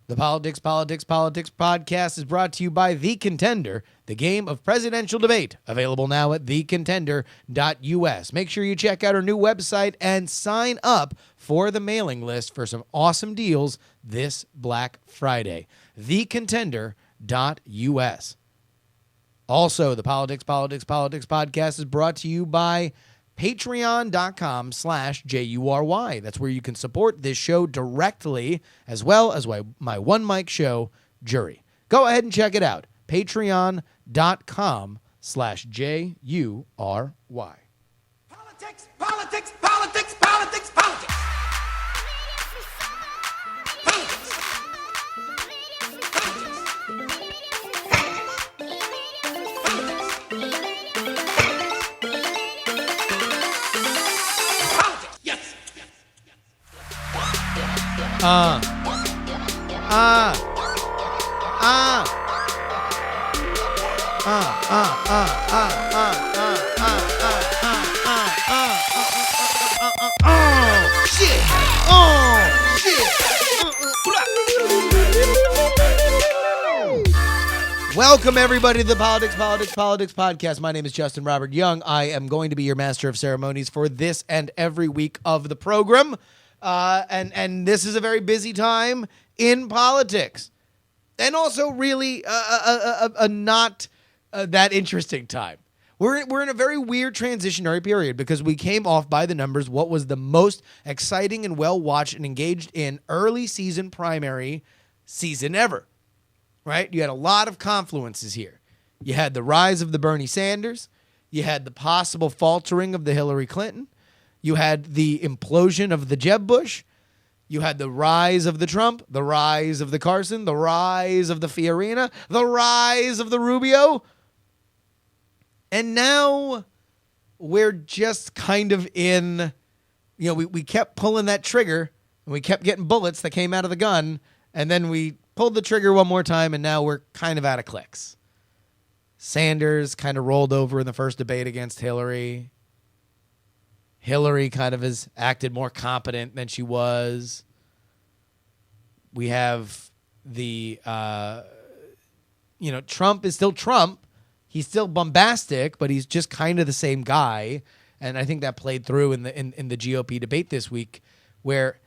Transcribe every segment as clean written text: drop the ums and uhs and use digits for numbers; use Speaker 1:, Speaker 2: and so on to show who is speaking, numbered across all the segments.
Speaker 1: The Politics podcast is brought to you by The Contender, the game of presidential debate, available now at thecontender.us. Make sure you check out our new website and sign up for the mailing list for some awesome deals this Black Friday. thecontender.us. Also, the Politics podcast is brought to you by patreon.com/JURY. That's where you can support this show directly, as well as my one mic show, Jury. Go ahead and check it out. Patreon.com/JURY.
Speaker 2: Politics, politics, politics, politics, politics.
Speaker 1: Welcome, everybody, to the Politics podcast. My name is Justin Robert Young. I am going to be your master of ceremonies for this and every week of the program. And this is a very busy time in politics. And also really a not that interesting time. We're in a very weird transitionary period because we came off by the numbers what was the most exciting and well-watched and engaged in early season primary season ever. Right? You had a lot of confluences here. You had the rise of the Bernie Sanders. You had the possible faltering of the Hillary Clinton. You had the implosion of the Jeb Bush. You had the rise of the Trump, the rise of the Carson, the rise of the Fiorina, the rise of the Rubio. And now we're just kind of in, we kept pulling that trigger and we kept getting bullets that came out of the gun. And then we pulled the trigger one more time, and now we're kind of out of clicks. Sanders kind of rolled over in the first debate against Hillary. Hillary kind of has acted more competent than she was. We have the, Trump is still Trump. He's still bombastic, but he's just kind of the same guy. And I think that played through in the GOP debate this week where,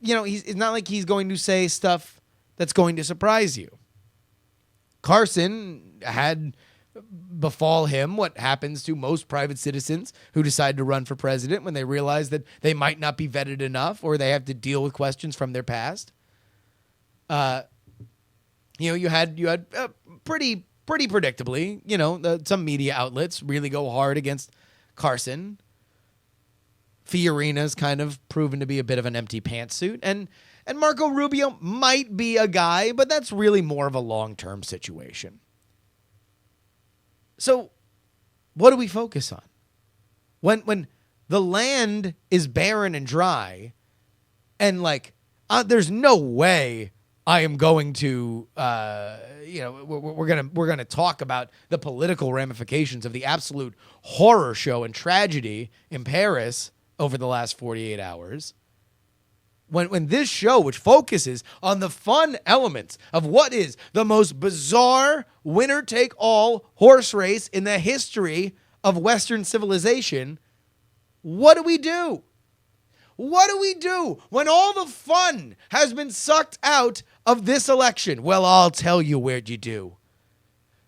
Speaker 1: it's not like he's going to say stuff that's going to surprise you. Carson had befall him what happens to most private citizens who decide to run for president when they realize that they might not be vetted enough or they have to deal with questions from their past. You had pretty predictably, some media outlets really go hard against Carson. Fiorina's kind of proven to be a bit of an empty pantsuit, and Marco Rubio might be a guy, but that's really more of a long-term situation. So what do we focus on? When the land is barren and dry and there's no way I am going to, we're going to talk about the political ramifications of the absolute horror show and tragedy in Paris over the last 48 hours. When this show, which focuses on the fun elements of what is the most bizarre winner-take-all horse race in the history of Western civilization, what do we do? What do we do when all the fun has been sucked out of this election? Well, I'll tell you what you do.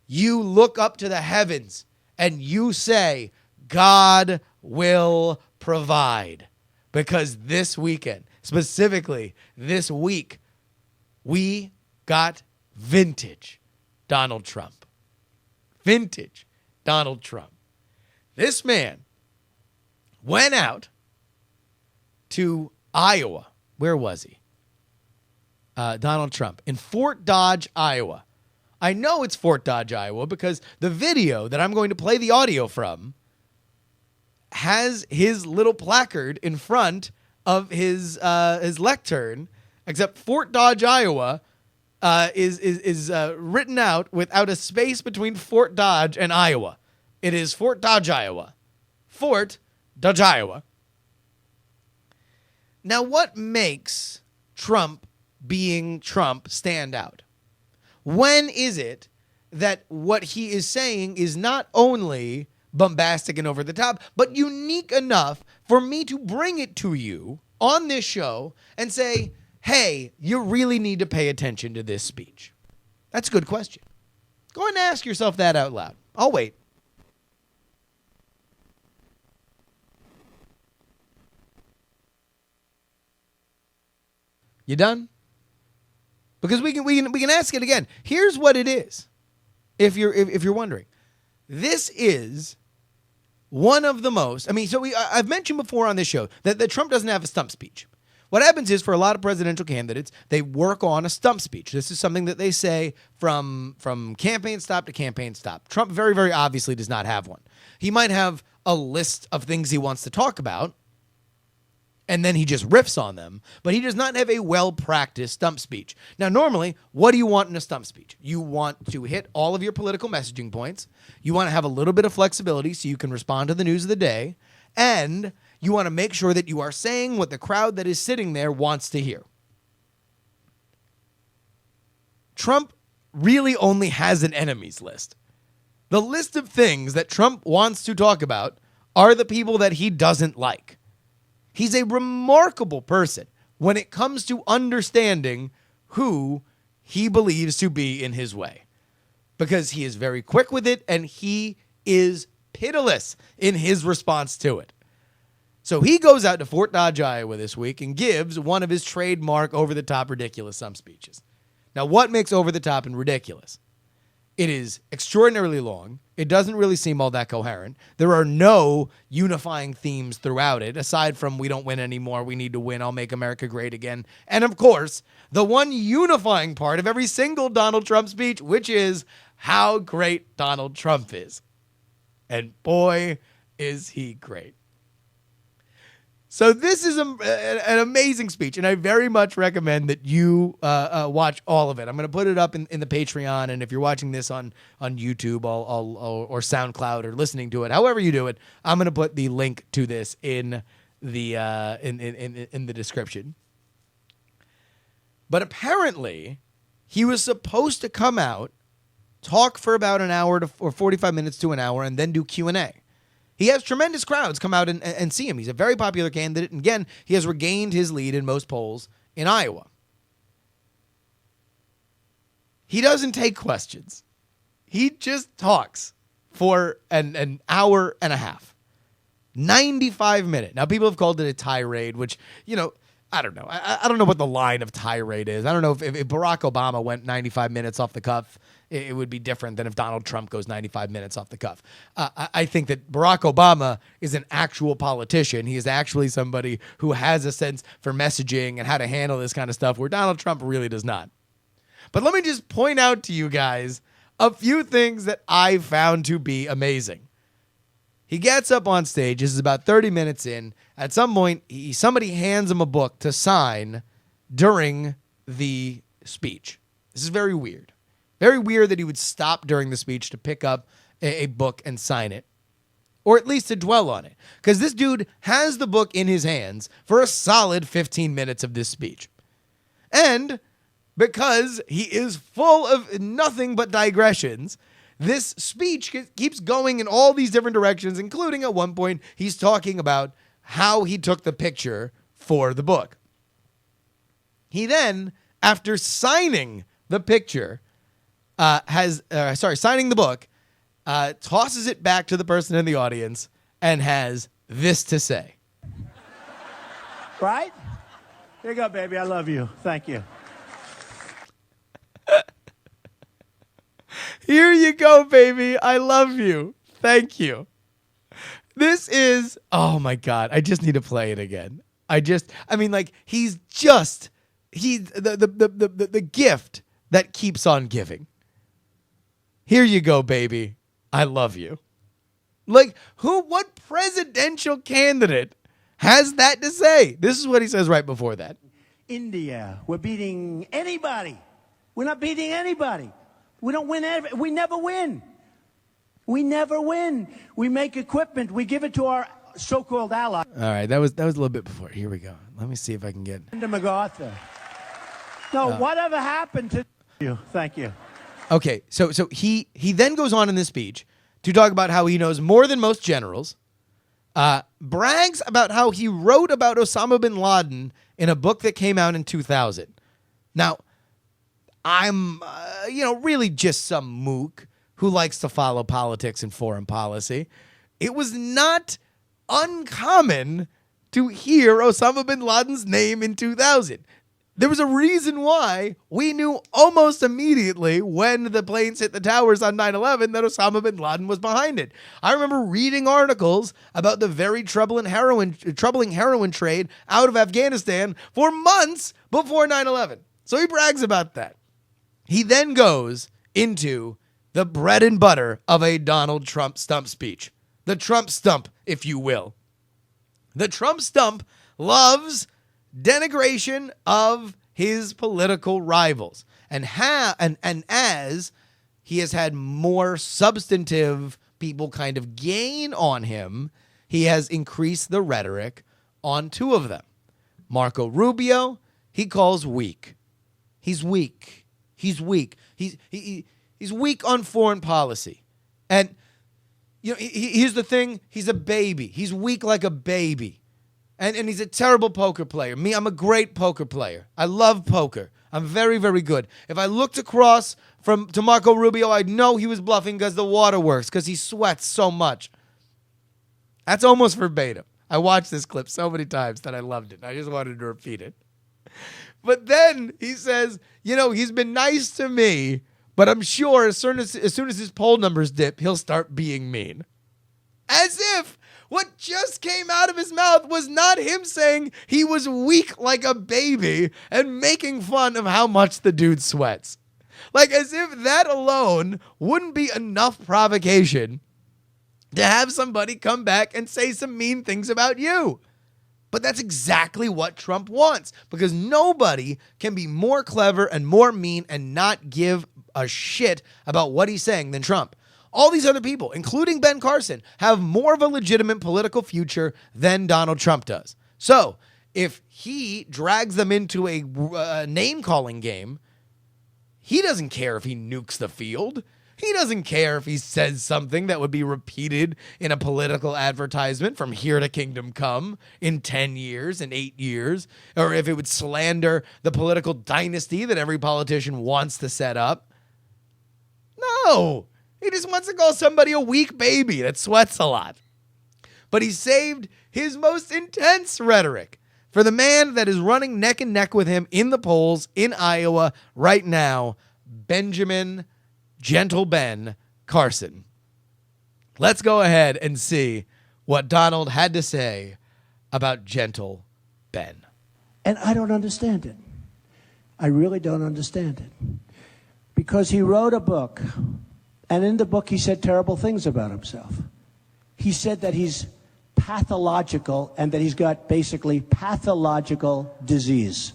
Speaker 1: You look up to the heavens and you say, God will provide. Because this weekend, specifically this week, we got vintage Donald Trump. Vintage Donald Trump. This man went out to Iowa. Where was he? Donald Trump in Fort Dodge, Iowa. I know it's Fort Dodge, Iowa, because the video that I'm going to play the audio from has his little placard in front of his lectern, except Fort Dodge, Iowa, is written out without a space between Fort Dodge and Iowa. It is Fort Dodge, Iowa. Fort Dodge, Iowa. Now, what makes Trump being Trump stand out? When is it that what he is saying is not only bombastic and over the top, but unique enough for me to bring it to you on this show and say, hey, you really need to pay attention to this speech? That's a good question. Go ahead and ask yourself that out loud. I'll wait. You done? Because we can ask it again. Here's what it is. If you're wondering, this is one of the most. I mean, so I've mentioned before on this show that Trump doesn't have a stump speech. What happens is, for a lot of presidential candidates, they work on a stump speech. This is something that they say from campaign stop to campaign stop. Trump very, very obviously does not have one. He might have a list of things he wants to talk about, and then he just riffs on them, but he does not have a well-practiced stump speech. Now, normally, what do you want in a stump speech? You want to hit all of your political messaging points. You want to have a little bit of flexibility so you can respond to the news of the day, and you want to make sure that you are saying what the crowd that is sitting there wants to hear. Trump really only has an enemies list. The list of things that Trump wants to talk about are the people that he doesn't like. He's a remarkable person when it comes to understanding who he believes to be in his way, because he is very quick with it and he is pitiless in his response to it. So he goes out to Fort Dodge, Iowa this week and gives one of his trademark over-the-top ridiculous stump speeches. Now, what makes over-the-top and ridiculous? It is extraordinarily long. It doesn't really seem all that coherent. There are no unifying themes throughout it, aside from we don't win anymore, we need to win, I'll make America great again. And of course, the one unifying part of every single Donald Trump speech, which is how great Donald Trump is. And boy, is he great. So this is an amazing speech, and I very much recommend that you watch all of it. I'm going to put it up in the Patreon, and if you're watching this on YouTube or SoundCloud or listening to it, however you do it, I'm going to put the link to this in the in the description. But apparently, he was supposed to come out, talk for about an hour or 45 minutes to an hour, and then do Q&A. He has tremendous crowds come out and see him. He's a very popular candidate. And again, he has regained his lead in most polls in Iowa. He doesn't take questions. He just talks for an hour and a half. 95 minutes. Now, people have called it a tirade, which, I don't know. I don't know what the line of tirade is. I don't know if Barack Obama went 95 minutes off the cuff, it would be different than if Donald Trump goes 95 minutes off the cuff. I think that Barack Obama is an actual politician. He is actually somebody who has a sense for messaging and how to handle this kind of stuff, where Donald Trump really does not. But let me just point out to you guys a few things that I found to be amazing. He gets up on stage. This is about 30 minutes in. At some point, somebody hands him a book to sign during the speech. This is very weird. Very weird that he would stop during the speech to pick up a book and sign it, or at least to dwell on it, because this dude has the book in his hands for a solid 15 minutes of this speech. And because he is full of nothing but digressions, this speech keeps going in all these different directions, including at one point he's talking about how he took the picture for the book. He then, after signing the picture, signing the book, tosses it back to the person in the audience and has this to say.
Speaker 3: Right? Here you go, baby. I love you. Thank you.
Speaker 1: Here you go, baby. I love you. Thank you. This is, oh my God. I just need to play it again. He's the gift that keeps on giving. Here you go, baby. I love you. What presidential candidate has that to say? This is what he says right before that.
Speaker 3: India, we're beating anybody. We're not beating anybody. We don't win. We never win. We never win. We make equipment. We give it to our so-called allies.
Speaker 1: All right, that was a little bit before. Here we go. Let me see if I can get.
Speaker 3: To MacArthur. No, whatever happened to you? Thank you.
Speaker 1: Okay, so he then goes on in this speech to talk about how he knows more than most generals, brags about how he wrote about Osama bin Laden in a book that came out in 2000. Now, I'm, really just some mook who likes to follow politics and foreign policy. It was not uncommon to hear Osama bin Laden's name in 2000. There was a reason why we knew almost immediately when the planes hit the towers on 9/11 that Osama bin Laden was behind it. I remember reading articles about the very troubling heroin trade out of Afghanistan for months before 9/11. So he brags about that. He then goes into the bread and butter of a Donald Trump stump speech. The Trump stump, if you will. The Trump stump loves denigration of his political rivals. And as he has had more substantive people kind of gain on him, he has increased the rhetoric on two of them. Marco Rubio, he calls weak. He's weak. He's weak. He's weak on foreign policy. And here's the thing. He's a baby. He's weak like a baby. And he's a terrible poker player. Me, I'm a great poker player. I love poker. I'm very, very good. If I looked across to Marco Rubio, I'd know he was bluffing because the water works, because he sweats so much. That's almost verbatim. I watched this clip so many times that I loved it. I just wanted to repeat it. But then he says, he's been nice to me, but I'm sure as soon as his poll numbers dip, he'll start being mean. As if what just came out of his mouth was not him saying he was weak like a baby and making fun of how much the dude sweats. Like as if that alone wouldn't be enough provocation to have somebody come back and say some mean things about you. But that's exactly what Trump wants, because nobody can be more clever and more mean and not give a shit about what he's saying than Trump. All these other people, including Ben Carson, have more of a legitimate political future than Donald Trump does. So if he drags them into a name-calling game, he doesn't care if he nukes the field. He doesn't care if he says something that would be repeated in a political advertisement from here to kingdom come in 10 years, in 8 years, or if it would slander the political dynasty that every politician wants to set up. No. He just wants to call somebody a weak baby that sweats a lot. But he saved his most intense rhetoric for the man that is running neck and neck with him in the polls in Iowa right now, Benjamin Gentle Ben Carson. Let's go ahead and see what Donald had to say about Gentle Ben.
Speaker 3: And I don't understand it. I really don't understand it. Because he wrote a book. And in the book, he said terrible things about himself. He said that he's pathological and that he's got basically pathological disease.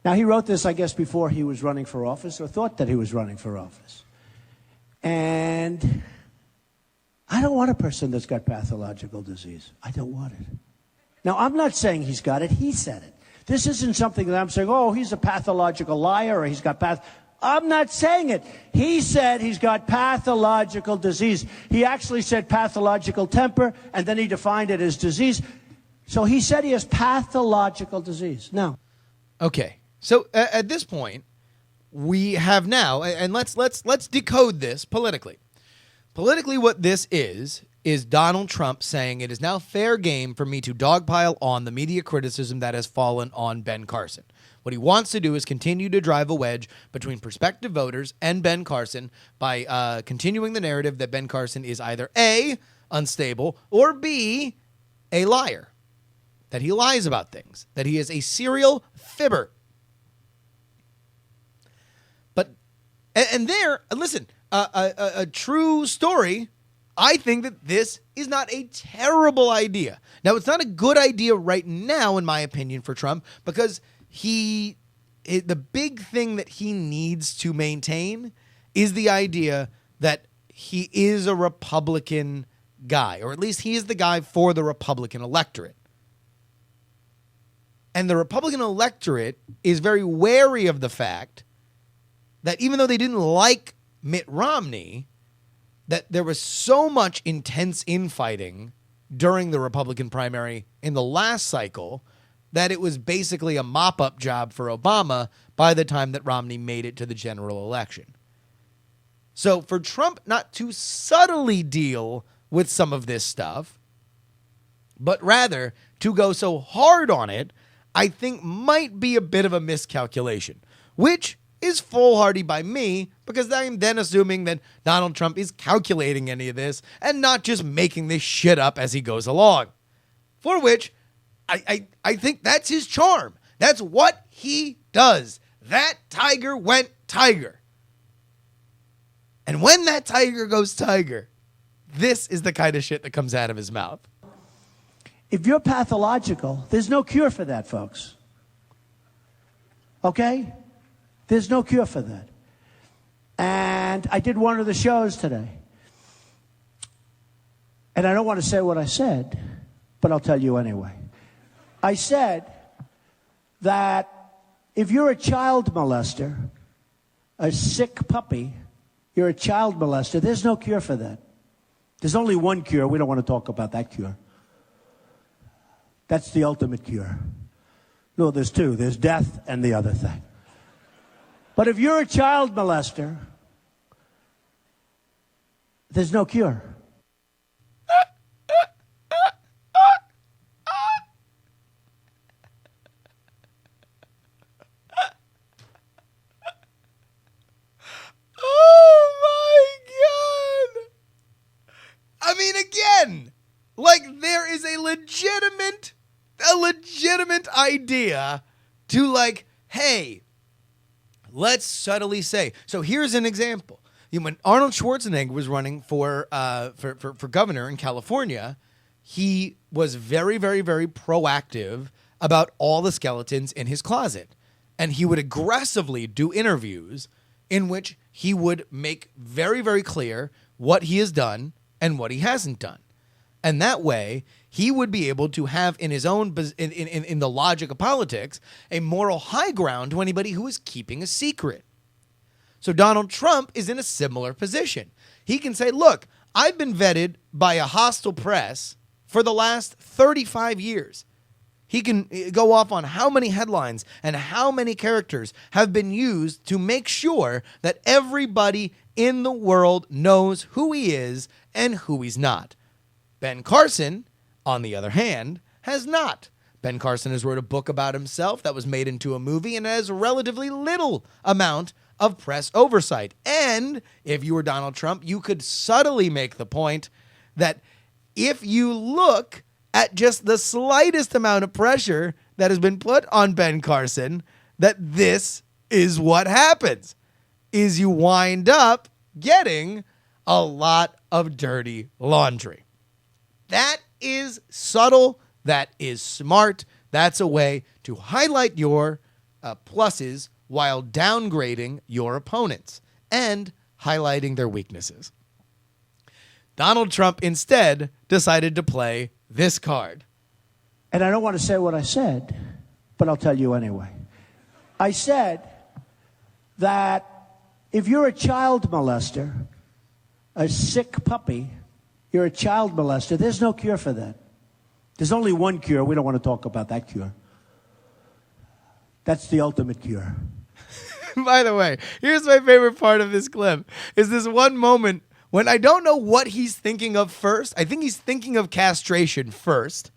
Speaker 3: Now, he wrote this, I guess, before he was running for office or thought that he was running for office. And I don't want a person that's got pathological disease. I don't want it. Now, I'm not saying he's got it. He said it. This isn't something that I'm saying, oh, he's a pathological liar or he's got I'm not saying it. He said he's got pathological disease. He actually said pathological temper, and then he defined it as disease. So he said he has pathological disease. Now,
Speaker 1: okay. So at this point, we have now, and let's decode this politically. Politically, what this is Donald Trump saying it is now fair game for me to dogpile on the media criticism that has fallen on Ben Carson. What he wants to do is continue to drive a wedge between prospective voters and Ben Carson by continuing the narrative that Ben Carson is either A, unstable, or B, a liar. That he lies about things. That he is a serial fibber. But, listen, a true story, I think that this is not a terrible idea. Now, it's not a good idea right now, in my opinion, for Trump, because the big thing that he needs to maintain is the idea that he is a Republican guy, or at least he is the guy for the Republican electorate. And the Republican electorate is very wary of the fact that even though they didn't like Mitt Romney, that there was so much intense infighting during the Republican primary in the last cycle that it was basically a mop-up job for Obama by the time that Romney made it to the general election. So for Trump not to subtly deal with some of this stuff, but rather to go so hard on it, I think might be a bit of a miscalculation, which is foolhardy by me because I'm then assuming that Donald Trump is calculating any of this and not just making this shit up as he goes along. For which I think that's his charm. That's what he does. That tiger went tiger. And when that tiger goes tiger, this is the kind of shit that comes out of his mouth.
Speaker 3: If you're pathological, there's no cure for that, folks. Okay? There's no cure for that. And I did one of the shows today. And I don't want to say what I said, but I'll tell you anyway. I said that if you're a child molester, a sick puppy, you're a child molester, there's no cure for that. There's only one cure. We don't want to talk about that cure. That's the ultimate cure. No, there's two. There's death and the other thing. But if you're a child molester, there's no cure.
Speaker 1: Oh my God. I mean, again, like there is a legitimate idea to like, hey, let's subtly say. So here's an example. When Arnold Schwarzenegger was running for governor in California, he was very, very, very proactive about all the skeletons in his closet. And he would aggressively do interviews in which he would make very, very clear what he has done and what he hasn't done. And that way, he would be able to have in his own, in the logic of politics, a moral high ground to anybody who is keeping a secret. So Donald Trump is in a similar position. He can say, look, I've been vetted by a hostile press for the last 35 years. He can go off on how many headlines and how many characters have been used to make sure that everybody in the world knows who he is and who he's not. Ben Carson, on the other hand, has not. Ben Carson has wrote a book about himself that was made into a movie and has relatively little amount of press oversight. And if you were Donald Trump, you could subtly make the point that if you look at just the slightest amount of pressure that has been put on Ben Carson, that this is what happens, is you wind up getting a lot of dirty laundry. That is subtle. That is smart. That's a way to highlight your pluses while downgrading your opponents and highlighting their weaknesses. Donald Trump instead decided to play this card.
Speaker 3: And I don't want to say what I said, but I'll tell you anyway. I said that if you're a child molester, a sick puppy, you're a child molester, there's no cure for that. There's only one cure. We don't want to talk about that cure. That's the ultimate cure.
Speaker 1: By the way, here's my favorite part of this clip, is this one moment when I don't know what he's thinking of first. I think he's thinking of castration first,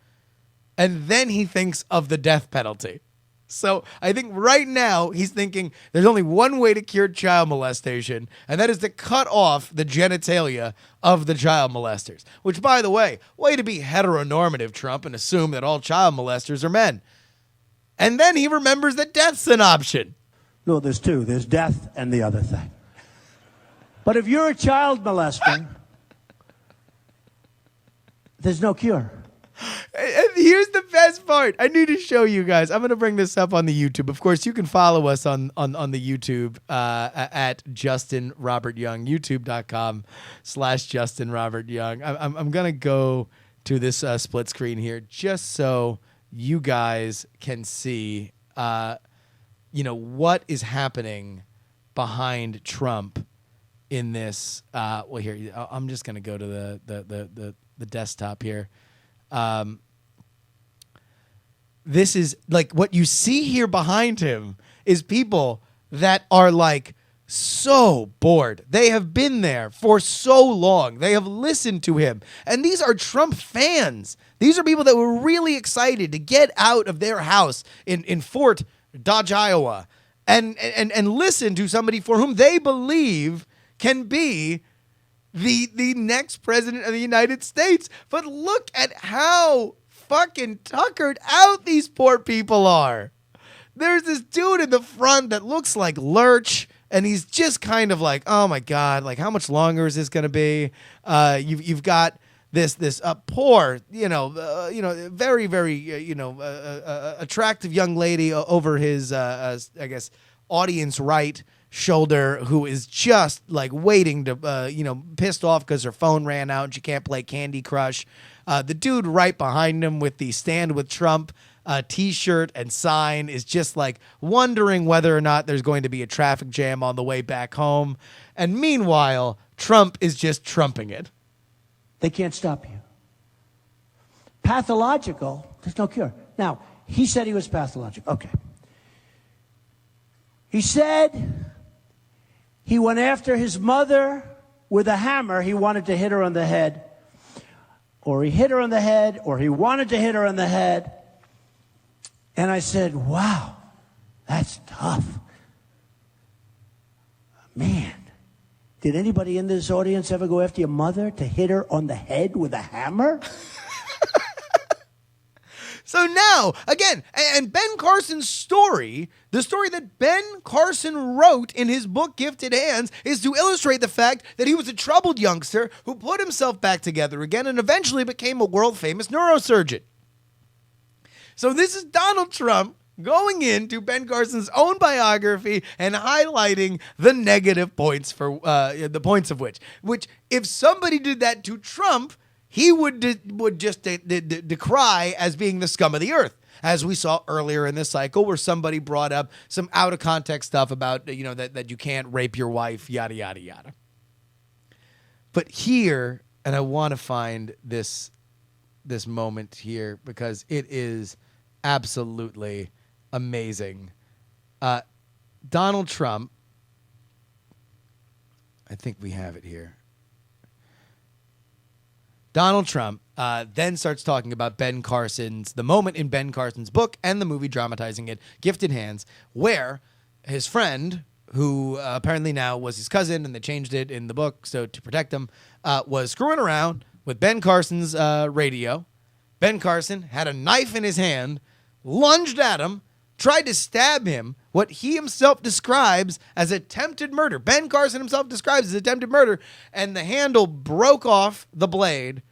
Speaker 1: and then he thinks of the death penalty. So I think right now he's thinking there's only one way to cure child molestation, and that is to cut off the genitalia of the child molesters. Which, by the way to be heteronormative, Trump, and assume that all child molesters are men. And then he remembers that death's an option.
Speaker 3: No, there's two. There's death and the other thing. But if you're a child molester, there's no cure.
Speaker 1: And here's the best part. I need to show you guys. I'm going to bring this up on the YouTube. Of course, you can follow us on the YouTube at Justin Robert Young, youtube.com/Justin Robert Young. I'm going to go to this split screen here just so you guys can see, what is happening behind Trump in this. Well, here, I'm just going to go to the desktop here. This is like what you see here behind him is people that are like so bored. They have been there for so long. They have listened to him. And these are Trump fans. These are people that were really excited to get out of their house in Fort Dodge, Iowa, and listen to somebody for whom they believe can be the next president of the United States. But look at how fucking tuckered out these poor people are. There's this dude in the front that looks like Lurch, and he's just kind of like, oh my God, like how much longer is this going to be? You've got this poor, very, very, attractive young lady over his, I guess, audience right shoulder who is just like waiting to, pissed off because her phone ran out and she can't play Candy Crush. The dude right behind him with the Stand with Trump T-shirt and sign is just like wondering whether or not there's going to be a traffic jam on the way back home. And meanwhile, Trump is just trumping it.
Speaker 3: They can't stop you. Pathological, there's no cure. Now, he said he was pathological. Okay. He said he went after his mother with a hammer. He wanted to hit her on the head. Or he hit her on the head, or he wanted to hit her on the head. And I said, wow, that's tough. Man, did anybody in this audience ever go after your mother to hit her on the head with a hammer?
Speaker 1: So now, again, and Ben Carson's story, the story that Ben Carson wrote in his book, Gifted Hands, is to illustrate the fact that he was a troubled youngster who put himself back together again and eventually became a world-famous neurosurgeon. So this is Donald Trump going into Ben Carson's own biography and highlighting the negative points for the points of which if somebody did that to Trump, he would just decry as being the scum of the earth, as we saw earlier in this cycle, where somebody brought up some out of context stuff about that you can't rape your wife, yada yada yada. But here, and I want to find this moment here because it is absolutely amazing. Donald Trump, I think we have it here. Donald Trump then starts talking about the moment in Ben Carson's book and the movie dramatizing it, Gifted Hands, where his friend, who apparently now was his cousin, and they changed it in the book so to protect him, was screwing around with Ben Carson's radio. Ben Carson had a knife in his hand, lunged at him, tried to stab him, what he himself describes as attempted murder. Ben Carson himself describes as attempted murder, and the handle broke off the blade,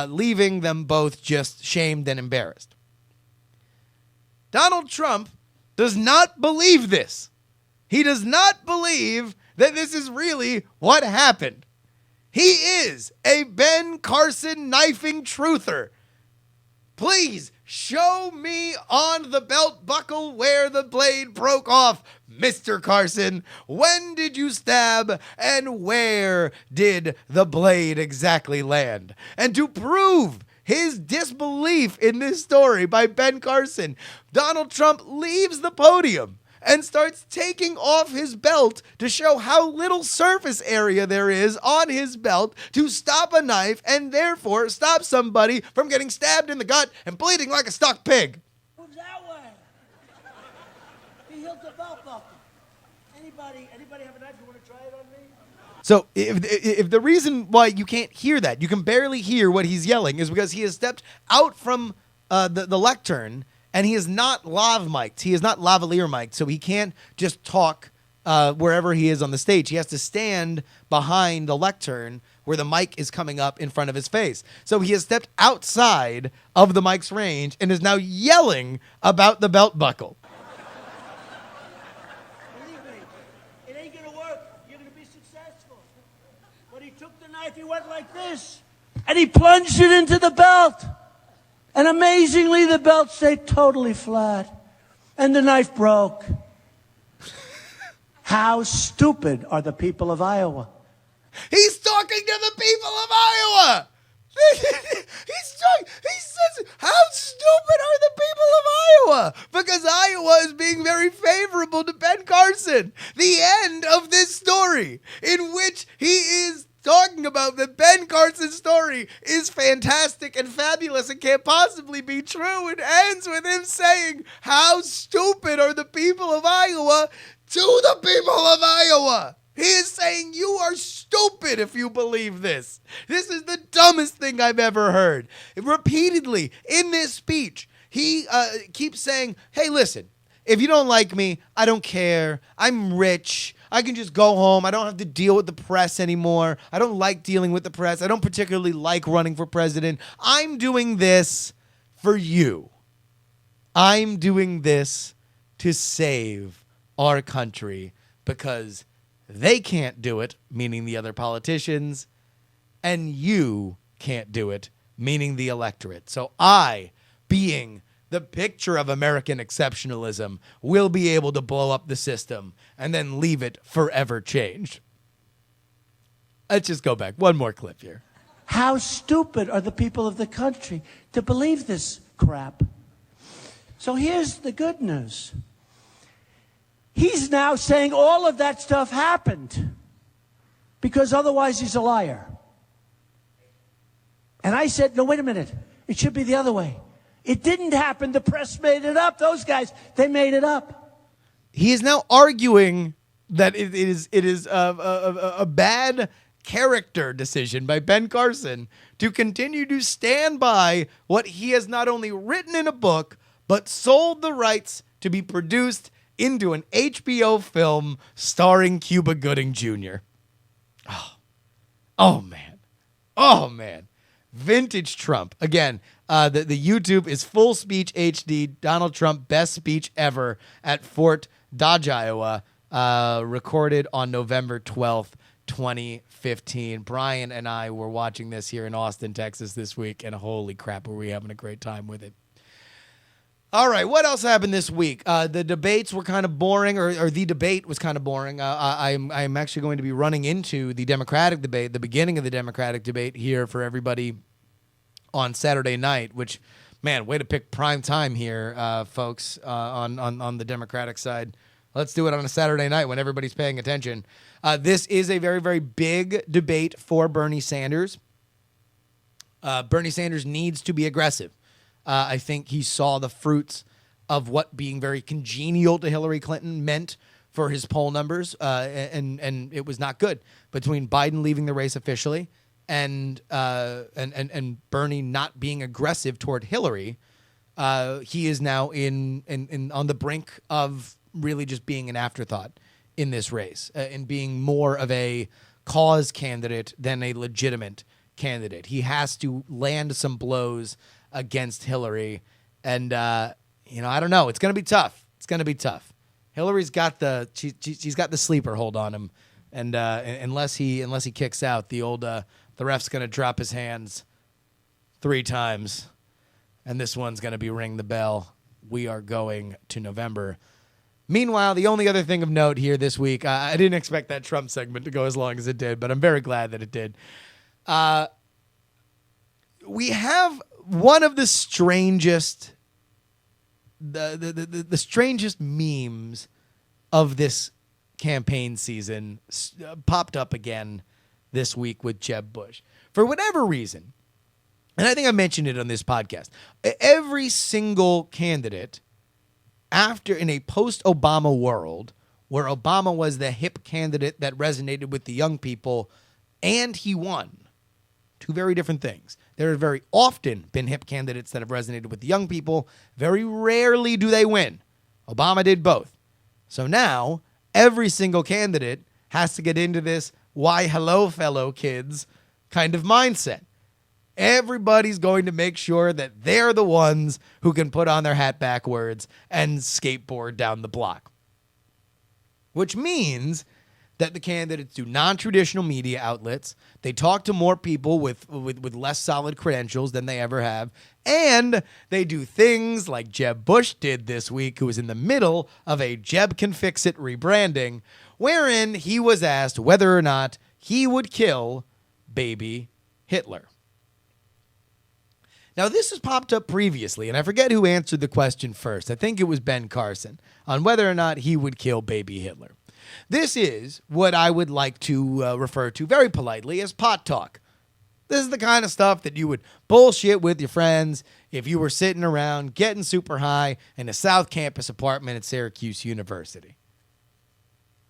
Speaker 1: leaving them both just shamed and embarrassed. Donald Trump does not believe this. He does not believe that this is really what happened. He is a Ben Carson knifing truther. Please show me on the belt buckle where the blade broke off, Mr. Carson. When did you stab and where did the blade exactly land? And to prove his disbelief in this story by Ben Carson, Donald Trump leaves the podium and starts taking off his belt to show how little surface area there is on his belt to stop a knife and therefore stop somebody from getting stabbed in the gut and bleeding like a stuck pig.
Speaker 3: Moves that way. He healed the belt buckle. Anybody have a knife? You want to try it on me?
Speaker 1: So if the reason why you can't hear that, you can barely hear what he's yelling, is because he has stepped out from the lectern. And he is not lav mic'd. He is not lavalier mic'd, so he can't just talk wherever he is on the stage. He has to stand behind the lectern where the mic is coming up in front of his face. So he has stepped outside of the mic's range and is now yelling about the belt buckle.
Speaker 3: Believe me, it ain't going to work. You're going to be successful. But he took the knife, he went like this, and he plunged it into the belt. And amazingly, the belt stayed totally flat. And the knife broke. How stupid are the people of Iowa?
Speaker 1: He's talking to the people of Iowa. He says, how stupid are the people of Iowa? Because Iowa is being very favorable to Ben Carson. The end of this story, in which he is talking about that Ben Carson's story is fantastic and fabulous and can't possibly be true, and ends with him saying, how stupid are the people of Iowa to the people of Iowa. He is saying you are stupid if you believe this. This is the dumbest thing I've ever heard. Repeatedly in this speech, he keeps saying, hey, listen, if you don't like me, I don't care. I'm rich. I can just go home. I don't have to deal with the press anymore. I don't like dealing with the press. I don't particularly like running for president. I'm doing this for you. I'm doing this to save our country because they can't do it, meaning the other politicians, and you can't do it, meaning the electorate. So I, being the picture of American exceptionalism, will be able to blow up the system and then leave it forever changed. Let's just go back. One more clip here.
Speaker 3: How stupid are the people of the country to believe this crap? So here's the good news. He's now saying all of that stuff happened because otherwise he's a liar. And I said, no, wait a minute. It should be the other way. It didn't happen. The press made it up. Those guys, they made it up.
Speaker 1: He is now arguing that it is a bad character decision by Ben Carson to continue to stand by what he has not only written in a book, but sold the rights to be produced into an HBO film starring Cuba Gooding Jr. Oh man. Vintage Trump. Again, the YouTube is full speech HD. Donald Trump, best speech ever at Fort Dodge, Iowa, recorded on November 12th, 2015. Brian and I were watching this here in Austin, Texas this week, and holy crap, were we having a great time with it. All right, what else happened this week? The debates were kind of boring, or the debate was kind of boring. I'm actually going to be running into the Democratic debate, the beginning of the Democratic debate here for everybody on Saturday night, which, man, way to pick prime time here, folks, on the Democratic side. Let's do it on a Saturday night when everybody's paying attention. This is a very, very big debate for Bernie Sanders. Bernie Sanders needs to be aggressive. I think he saw the fruits of what being very congenial to Hillary Clinton meant for his poll numbers, and it was not good. Between Biden leaving the race officially and Bernie not being aggressive toward Hillary, he is now in on the brink of really just being an afterthought in this race, and being more of a cause candidate than a legitimate candidate. He has to land some blows against Hillary, and I don't know. It's going to be tough. Hillary's got she's got the sleeper hold on him, and unless he kicks out, the ref's going to drop his hands 3 times, and this one's going to be ring the bell. We are going to November. Meanwhile, the only other thing of note here this week, I didn't expect that Trump segment to go as long as it did, but I'm very glad that it did. We have one of the strangest, the strangest memes of this campaign season popped up again this week with Jeb Bush. For whatever reason, and I think I mentioned it on this podcast, every single candidate after in a post-Obama world where Obama was the hip candidate that resonated with the young people and he won, 2 very different things. There have very often been hip candidates that have resonated with the young people. Very rarely do they win. Obama did both. So now every single candidate has to get into this why hello fellow kids kind of mindset. Everybody's going to make sure that they're the ones who can put on their hat backwards and skateboard down the block. Which means that the candidates do non-traditional media outlets. They talk to more people with less solid credentials than they ever have. And they do things like Jeb Bush did this week, who was in the middle of a Jeb Can Fix It rebranding, wherein he was asked whether or not he would kill baby Hitler. Now, this has popped up previously, and I forget who answered the question first. I think it was Ben Carson, on whether or not he would kill baby Hitler. This is what I would like to refer to very politely as pot talk. This is the kind of stuff that you would bullshit with your friends if you were sitting around getting super high in a South Campus apartment at Syracuse University.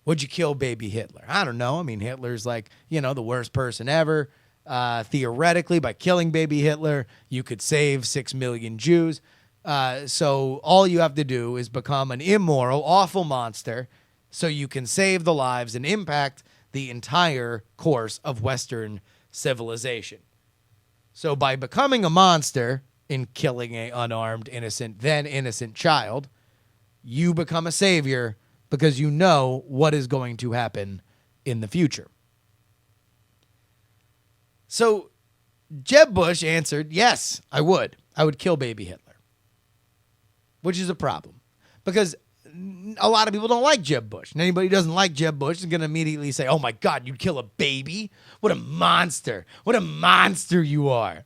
Speaker 1: Would you kill baby Hitler? I don't know. I mean, Hitler's like, the worst person ever. Theoretically, by killing baby Hitler, you could save 6 million Jews. So all you have to do is become an immoral, awful monster so you can save the lives and impact the entire course of Western civilization. So by becoming a monster in killing an unarmed, innocent child, you become a savior because you know what is going to happen in the future. So Jeb Bush answered, yes, I would. I would kill baby Hitler, which is a problem because a lot of people don't like Jeb Bush. And anybody who doesn't like Jeb Bush is going to immediately say, oh, my God, you'd kill a baby? What a monster. What a monster you are.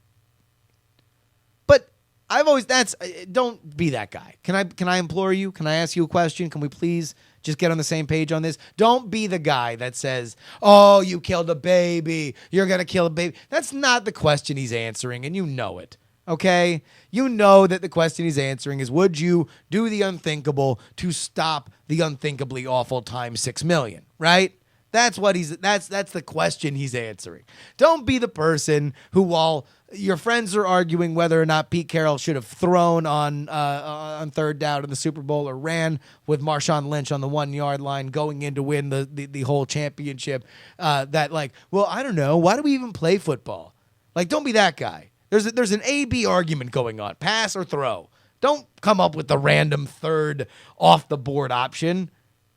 Speaker 1: But don't be that guy. Can I implore you? Can I ask you a question? Can we please just get on the same page on this? Don't be the guy that says, oh, you killed a baby. You're going to kill a baby. That's not the question he's answering, and you know it. Okay? You know that the question he's answering is, would you do the unthinkable to stop the unthinkably awful times 6 million, right? That's the question he's answering. Don't be the person who, while your friends are arguing whether or not Pete Carroll should have thrown on third down in the Super Bowl or ran with Marshawn Lynch on the 1 yard line going in to win the whole championship, I don't know. Why do we even play football? Like, don't be that guy. There's an A-B argument going on, pass or throw. Don't come up with the random third off-the-board option.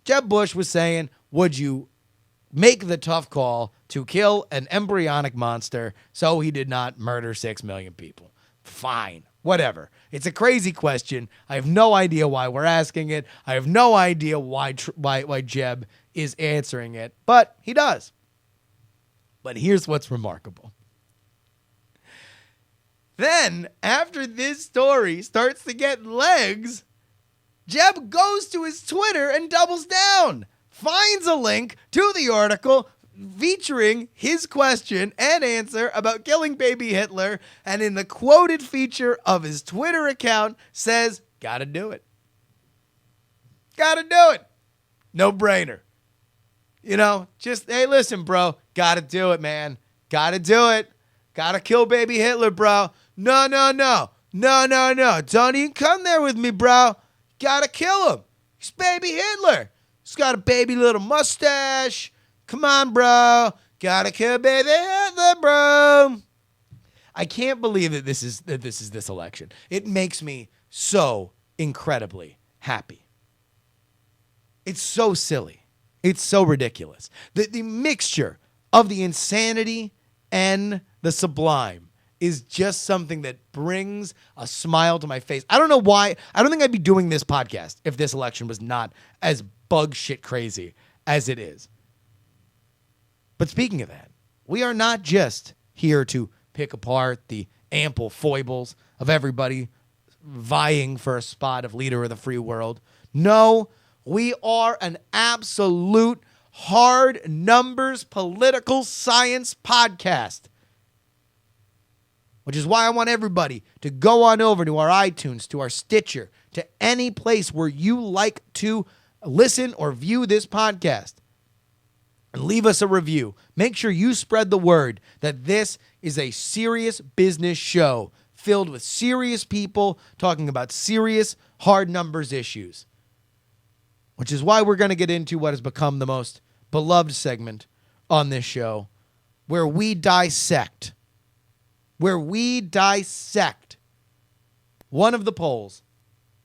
Speaker 1: Jeb Bush was saying, would you make the tough call to kill an embryonic monster so he did not murder 6 million people? Fine, whatever. It's a crazy question. I have no idea why we're asking it. I have no idea why Jeb is answering it, but he does. But here's what's remarkable. Then, after this story starts to get legs, Jeb goes to his Twitter and doubles down, finds a link to the article featuring his question and answer about killing baby Hitler, and in the quoted feature of his Twitter account says, gotta do it. Gotta do it. No brainer. Hey, listen, bro, gotta do it, man. Gotta do it. Gotta kill baby Hitler, bro. No. Don't even come there with me, bro. Gotta kill him. He's baby Hitler. He's got a baby little mustache. Come on, bro. Gotta kill baby Hitler, bro. I can't believe that this is this election. It makes me so incredibly happy. It's so silly. It's so ridiculous. The mixture of the insanity and the sublime is just something that brings a smile to my face. I don't know why. I don't think I'd be doing this podcast if this election was not as bug shit crazy as it is. But speaking of that, we are not just here to pick apart the ample foibles of everybody vying for a spot of leader of the free world. No, we are an absolute hard numbers political science podcast. Which is why I want everybody to go on over to our iTunes, to our Stitcher, to any place where you like to listen or view this podcast. And leave us a review. Make sure you spread the word that this is a serious business show filled with serious people talking about serious hard numbers issues. Which is why we're going to get into what has become the most beloved segment on this show, where we dissect one of the polls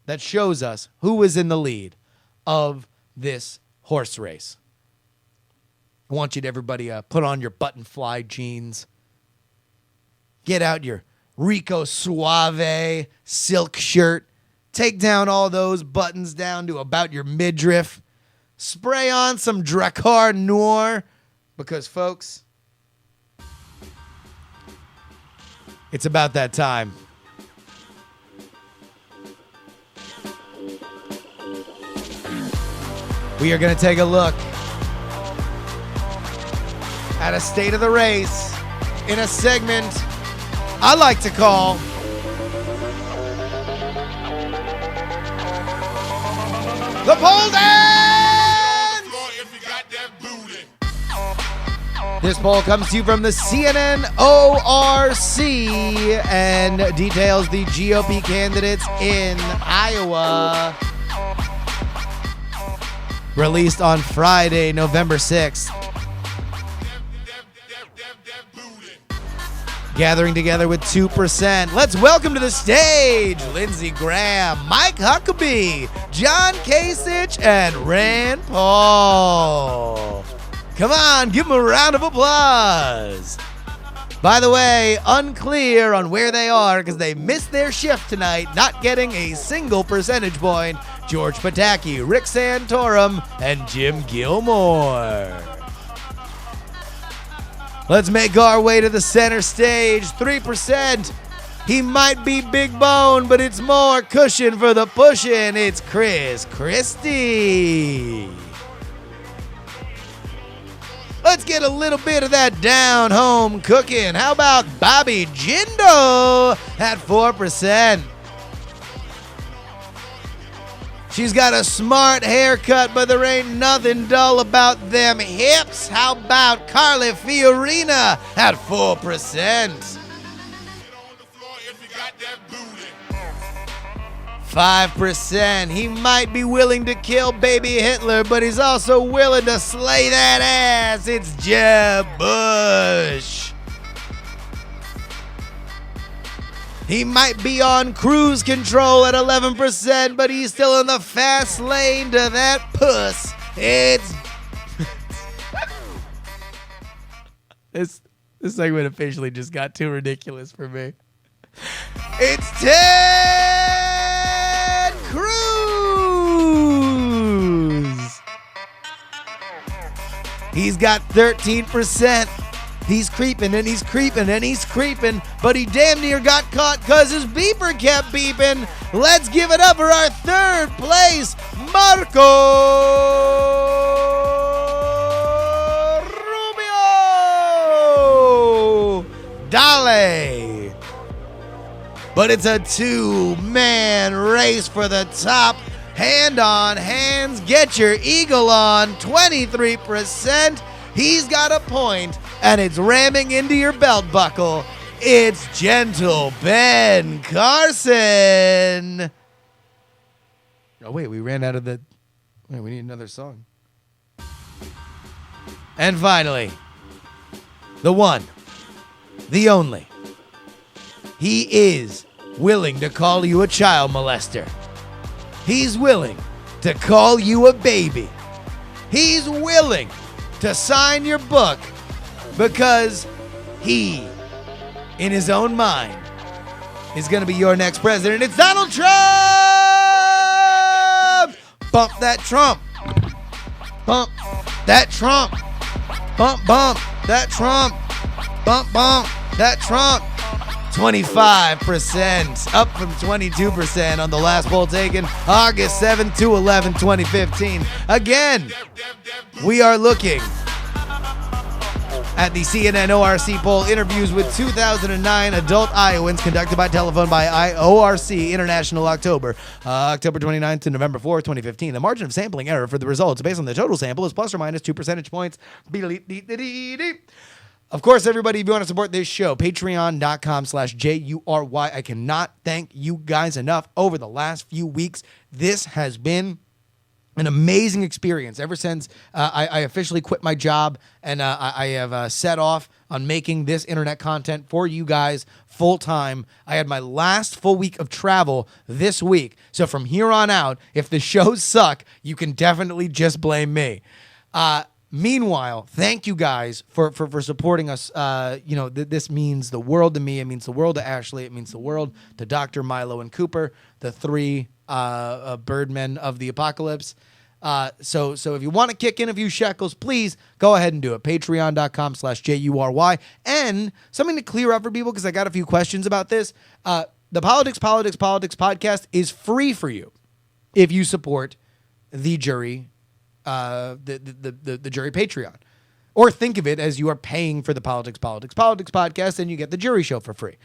Speaker 1: that shows us who is in the lead of this horse race. I want you to, everybody, put on your button fly jeans. Get out your Rico Suave silk shirt. Take down all those buttons down to about your midriff. Spray on some Drakkar Noir. Because, folks, it's about that time. We are going to take a look at a state of the race in a segment I like to call The Poll Dance! This poll comes to you from the CNN ORC and details the GOP candidates in Iowa. Released on Friday, November 6th. Gathering together with 2%. Let's welcome to the stage Lindsey Graham, Mike Huckabee, John Kasich, and Rand Paul. Come on, give them a round of applause. By the way, unclear on where they are because they missed their shift tonight, not getting a single percentage point. George Pataki, Rick Santorum, and Jim Gilmore. Let's make our way to the center stage. 3%. He might be big bone, but it's more cushion for the pushin'. It's Chris Christie. Let's get a little bit of that down home cooking. How about Bobby Jindo at 4%? She's got a smart haircut, but there ain't nothing dull about them hips. How about Carly Fiorina at 4%? 5%. He might be willing to kill baby Hitler, but he's also willing to slay that ass. It's Jeb Bush. He might be on cruise control at 11%, but he's still in the fast lane to that puss. It's... This segment officially just got too ridiculous for me. It's Ted Cruz. He's got 13%. He's creeping and he's creeping and he's creeping, but he damn near got caught because his beeper kept beeping. Let's give it up for our third place, Marco Rubio. Dale. But it's a two-man race for the top. Hand on hands, get your eagle on, 23%. He's got a point, and it's ramming into your belt buckle. It's Gentle Ben Carson. Oh, wait, we ran out of the... Wait, we need another song. And finally, the one, the only. He is willing to call you a child molester. He's willing to call you a baby. He's willing to sign your book because he, in his own mind, is going to be your next president. It's Donald Trump! Bump that Trump. Bump that Trump. Bump, bump that Trump. Bump, bump that Trump. 25%, up from 22% on the last poll taken August 7 to 11, 2015. Again, we are looking at the CNN ORC poll interviews with 2009 adult Iowans conducted by telephone by ORC International October 29th to November 4th, 2015. The margin of sampling error for the results based on the total sample is plus or minus 2 percentage points. Of course, everybody, if you want to support this show, patreon.com/JURY. I cannot thank you guys enough over the last few weeks. This has been an amazing experience ever since I officially quit my job and I have set off on making this internet content for you guys full time. I had my last full week of travel this week. So from here on out, if the shows suck, you can definitely just blame me. Meanwhile, thank you guys for supporting us. This means the world to me. It means the world to Ashley. It means the world to Dr. Milo and Cooper, the three birdmen of the apocalypse. So if you want to kick in a few shekels, please go ahead and do it. Patreon.com/JURY. And something to clear up for people, because I got a few questions about this. The Politics podcast is free for you if you support the jury, the jury Patreon. Or think of it as you are paying for the Politics podcast, and you get the jury show for free.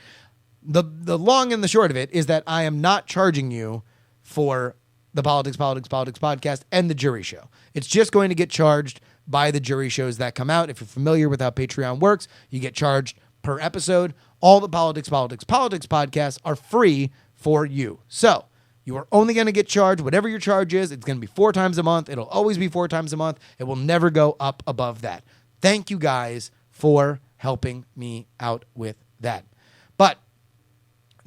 Speaker 1: The long and the short of it is that I am not charging you for the Politics podcast and the jury show. It's just going to get charged by the jury shows that come out. If you're familiar with how Patreon works, you get charged per episode. All the Politics podcasts are free for you. So you are only going to get charged whatever your charge is. It's going to be 4 times a month. It'll always be 4 times a month. It will never go up above that. Thank you guys for helping me out with that. But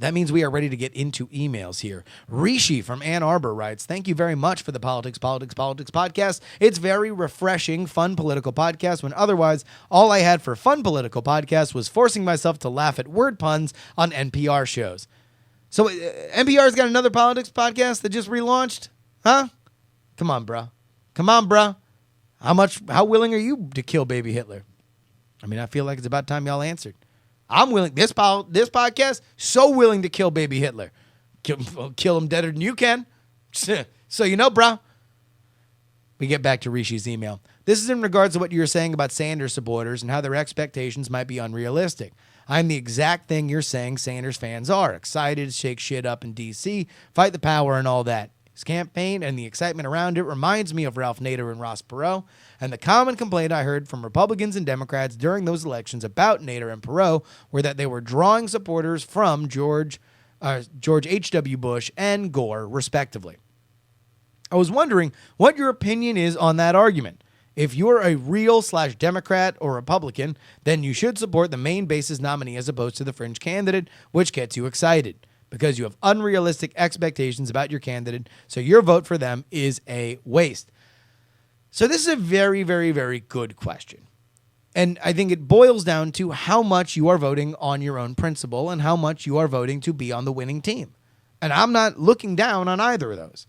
Speaker 1: that means we are ready to get into emails here. Rishi from Ann Arbor writes, thank you very much for the Politics podcast. It's very refreshing, fun political podcast when otherwise all I had for fun political podcast was forcing myself to laugh at word puns on NPR shows. So NPR's got another politics podcast that just relaunched? Huh? Come on, bro. How willing are you to kill baby Hitler? I mean, I feel like it's about time y'all answered. I'm willing. This podcast, so willing to kill baby Hitler. Kill him deader than you can. So you know, bro. We get back to Rishi's email. This is in regards to what you were saying about Sanders supporters and how their expectations might be unrealistic. I'm the exact thing you're saying Sanders fans are. Excited to shake shit up in D.C., fight the power and all that. His campaign and the excitement around it reminds me of Ralph Nader and Ross Perot, and the common complaint I heard from Republicans and Democrats during those elections about Nader and Perot were that they were drawing supporters from George H.W. Bush and Gore, respectively. I was wondering what your opinion is on that argument. If you're a real /Democrat or Republican, then you should support the main base's nominee as opposed to the fringe candidate, which gets you excited because you have unrealistic expectations about your candidate, so your vote for them is a waste. So this is a very, very, very good question. And I think it boils down to how much you are voting on your own principle and how much you are voting to be on the winning team. And I'm not looking down on either of those.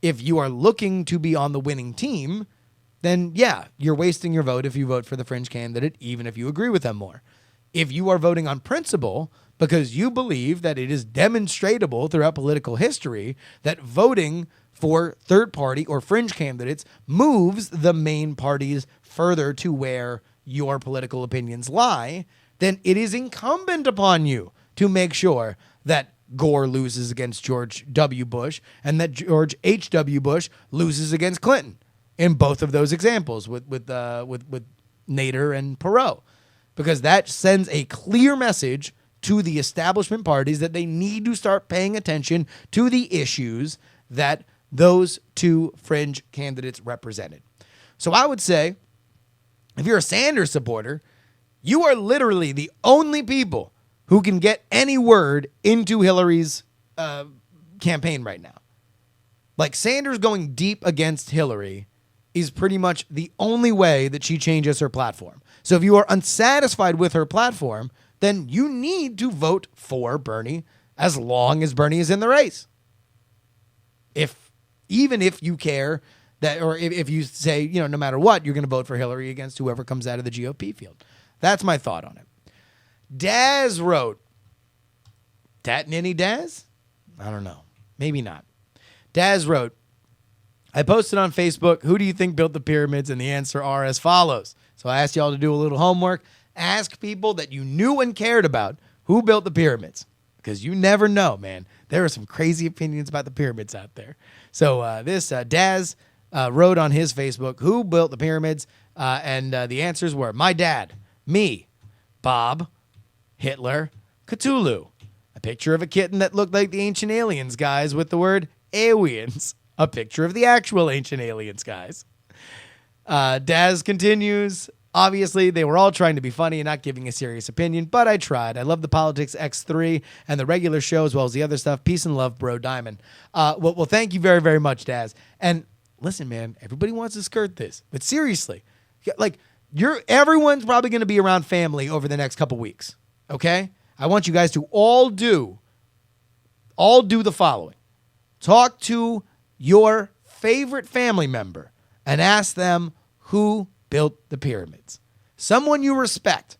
Speaker 1: If you are looking to be on the winning team, then yeah, you're wasting your vote if you vote for the fringe candidate, even if you agree with them more. If you are voting on principle because you believe that it is demonstratable throughout political history that voting for third party or fringe candidates moves the main parties further to where your political opinions lie, then it is incumbent upon you to make sure that Gore loses against George W. Bush and that George H.W. Bush loses against Clinton in both of those examples with Nader and Perot, because that sends a clear message to the establishment parties that they need to start paying attention to the issues that those two fringe candidates represented. So I would say, if you're a Sanders supporter, you are literally the only people who can get any word into Hillary's campaign right now. Like, Sanders going deep against Hillary is pretty much the only way that she changes her platform. So if you are unsatisfied with her platform, then you need to vote for Bernie as long as Bernie is in the race. Even if you care that, or if you say, you know, no matter what, you're going to vote for Hillary against whoever comes out of the GOP field. That's my thought on it. Daz wrote, Dat Ninny Daz? I don't know. Maybe not. Daz wrote, I posted on Facebook, who do you think built the pyramids? And the answer are as follows. So I asked y'all to do a little homework. Ask people that you knew and cared about who built the pyramids, because you never know, man. There are some crazy opinions about the pyramids out there. So Daz wrote on his Facebook, who built the pyramids? And the answers were my dad, me, Bob, Hitler, Cthulhu, a picture of a kitten that looked like the Ancient Aliens guys with the word aliens, a picture of the actual Ancient Aliens guys. Daz continues, obviously, they were all trying to be funny and not giving a serious opinion, but I tried. I love the Politicsx3 and the regular show as well as the other stuff. Peace and love, Bro Diamond. Well, thank you very, very much, Daz. And listen, man, everybody wants to skirt this, but seriously, Like, everyone's probably going to be around family over the next couple weeks. Okay? I want you guys to all do the following. Talk to your favorite family member and ask them who built the pyramids. Someone you respect.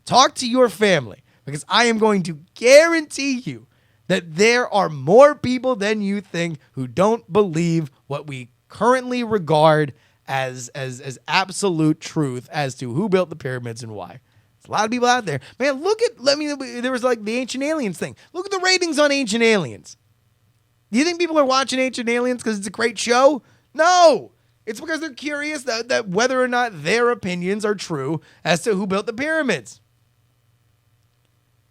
Speaker 1: Talk to your family, because I am going to guarantee you that there are more people than you think who don't believe what we currently regard as absolute truth as to who built the pyramids and why. There's a lot of people out there. Man, there was like the Ancient Aliens thing. Look at the ratings on Ancient Aliens. Do you think people are watching Ancient Aliens because it's a great show? No. It's because they're curious that whether or not their opinions are true as to who built the pyramids.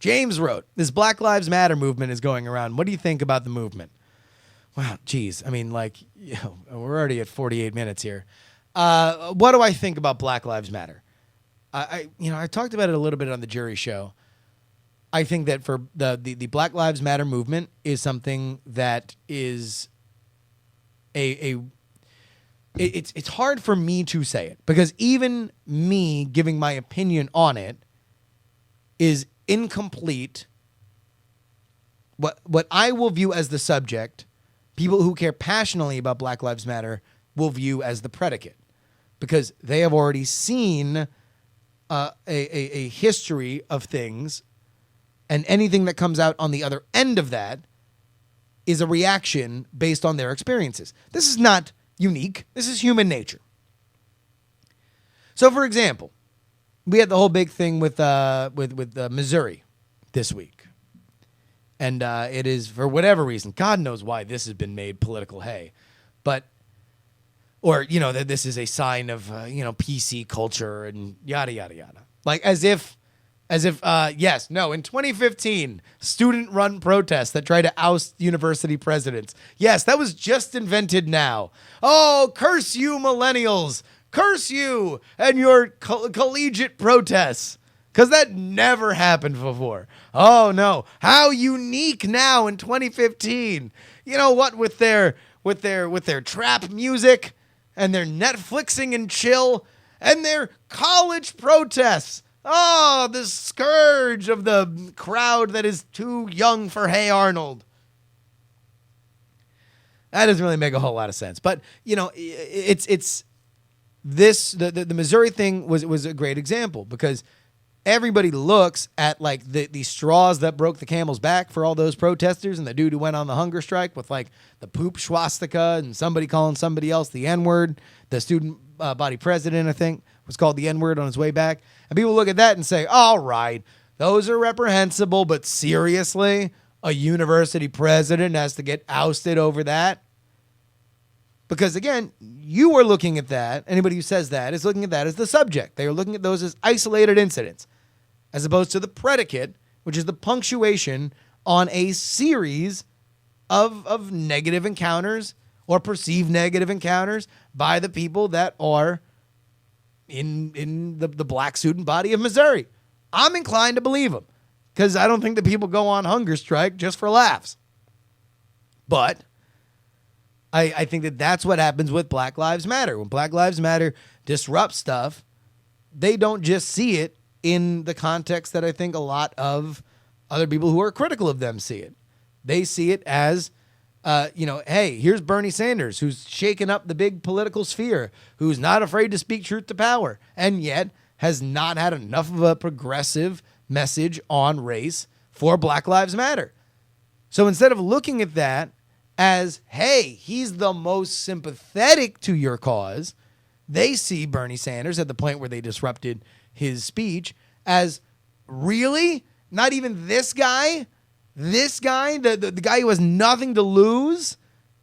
Speaker 1: James wrote, this Black Lives Matter movement is going around. What do you think about the movement? Wow, geez. I mean, like, we're already at 48 minutes here. What do I think about Black Lives Matter? I talked about it a little bit on the Jury Show. I think that for the Black Lives Matter movement is something that is it's hard for me to say it, because even me giving my opinion on it is incomplete. What I will view as the subject, people who care passionately about Black Lives Matter will view as the predicate, because they have already seen a history of things, and anything that comes out on the other end of that is a reaction based on their experiences. This is not unique. This is human nature. So, for example, we had the whole big thing with Missouri this week. And it is, for whatever reason, God knows why this has been made political hay. But, or, that this is a sign of, PC culture and yada, yada, yada. Like, in 2015, student-run protests that try to oust university presidents. Yes, that was just invented now. Oh, curse you, millennials. Curse you and your collegiate protests, because that never happened before. Oh, no. How unique now in 2015. You know what? With their trap music and their Netflixing and chill and their college protests. Oh, the scourge of the crowd that is too young for Hey Arnold. That doesn't really make a whole lot of sense. But, it's this, the Missouri thing was a great example, because everybody looks at like the straws that broke the camel's back for all those protesters, and the dude who went on the hunger strike with like the poop swastika and somebody calling somebody else the N-word. The student body president, I think, was called the N-word on his way back. And people look at that and say, all right, those are reprehensible, but seriously, a university president has to get ousted over that? Because again, you are looking at that, anybody who says that is looking at that as the subject. They are looking at those as isolated incidents, as opposed to the predicate, which is the punctuation on a series of negative encounters or perceived negative encounters by the people that are in the black student body of Missouri. I'm inclined to believe them, because I don't think that people go on hunger strike just for laughs. But I think that that's what happens with Black Lives Matter. When Black Lives Matter disrupts stuff, they don't just see it in the context that I think a lot of other people who are critical of them see it. They see it as, hey, here's Bernie Sanders, who's shaken up the big political sphere, who's not afraid to speak truth to power, and yet has not had enough of a progressive message on race for Black Lives Matter. So instead of looking at that as, hey, he's the most sympathetic to your cause, they see Bernie Sanders at the point where they disrupted his speech as, really? Not even this guy? This guy, the guy who has nothing to lose,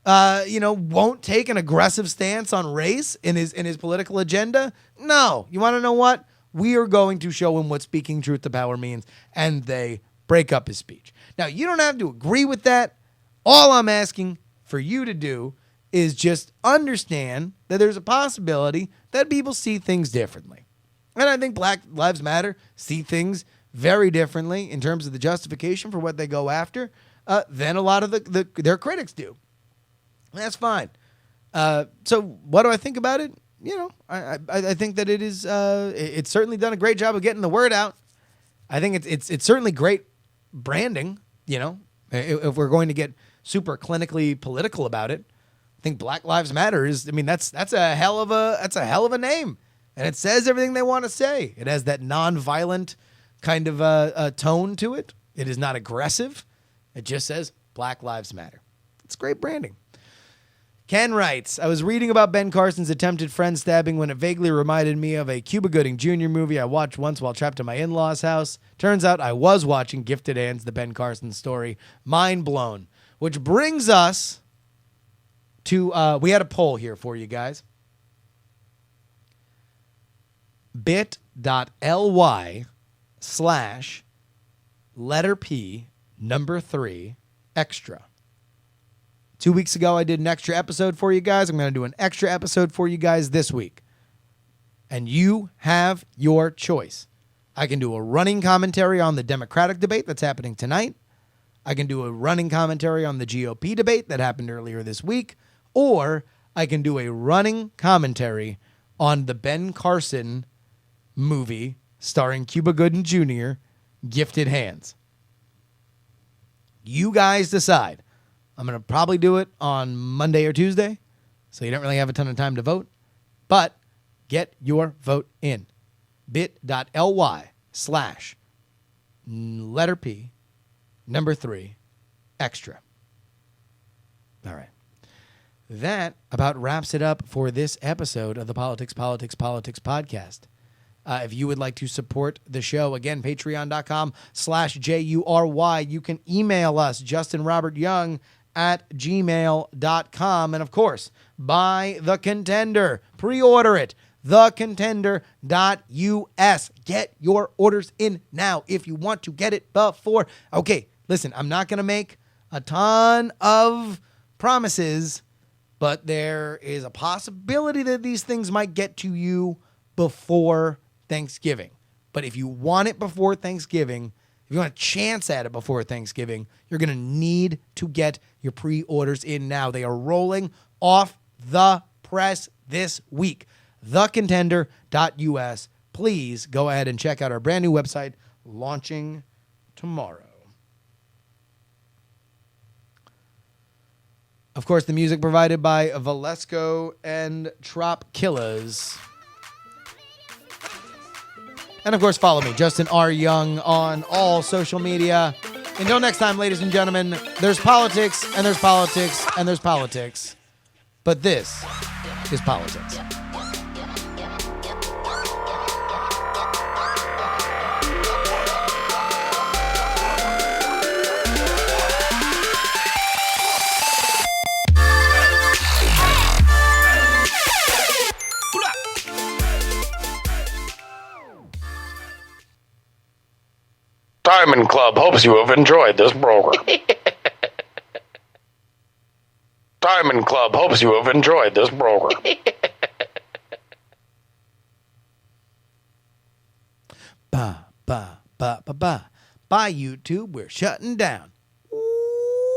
Speaker 1: won't take an aggressive stance on race in his political agenda? No. You want to know what? We are going to show him what speaking truth to power means, and they break up his speech. Now, you don't have to agree with that. All I'm asking for you to do is just understand that there's a possibility that people see things differently. And I think Black Lives Matter see things very differently in terms of the justification for what they go after than a lot of their critics do. That's fine. So what do I think about it? I think that it is. It's certainly done a great job of getting the word out. I think it's certainly great branding. If we're going to get super clinically political about it, I think Black Lives Matter is. I mean, that's a hell of a name, and it says everything they want to say. It has that non-violent kind of a tone to it. It is not aggressive. It just says Black Lives Matter. It's great branding. Ken writes, I was reading about Ben Carson's attempted friend stabbing when it vaguely reminded me of a Cuba Gooding Jr. movie I watched once while trapped in my in-laws' house. Turns out I was watching Gifted Hands, the Ben Carson story. Mind blown. Which brings us to, we had a poll here for you guys. bit.ly/P 3 extra. 2 weeks ago, I did an extra episode for you guys. I'm going to do an extra episode for you guys this week. And you have your choice. I can do a running commentary on the Democratic debate that's happening tonight. I can do a running commentary on the GOP debate that happened earlier this week. Or I can do a running commentary on the Ben Carson movie starring Cuba Gooding Jr., Gifted Hands. You guys decide. I'm going to probably do it on Monday or Tuesday, so you don't really have a ton of time to vote. But get your vote in. bit.ly/P 3 extra. All right. That about wraps it up for this episode of the Politics podcast. If you would like to support the show, again, patreon.com/JURY. You can email us, justinrobertyoung@gmail.com. And, of course, buy The Contender. Pre-order it. thecontender.us. Get your orders in now if you want to get it before. Okay, listen, I'm not going to make a ton of promises, but there is a possibility that these things might get to you before Thanksgiving. But if you want it before Thanksgiving, if you want a chance at it before Thanksgiving, you're going to need to get your pre-orders in now. They are rolling off the press this week. thecontender.us. Please go ahead and check out our brand new website launching tomorrow. Of course, the music provided by Valesco and Trop Killers. And, of course, follow me, Justin R. Young, on all social media. Until next time, ladies and gentlemen, there's politics, and there's politics, and there's politics. But this is politics.
Speaker 4: Diamond Club hopes you have enjoyed this program. Diamond Club hopes you have enjoyed this program.
Speaker 1: Bye, YouTube. We're shutting down.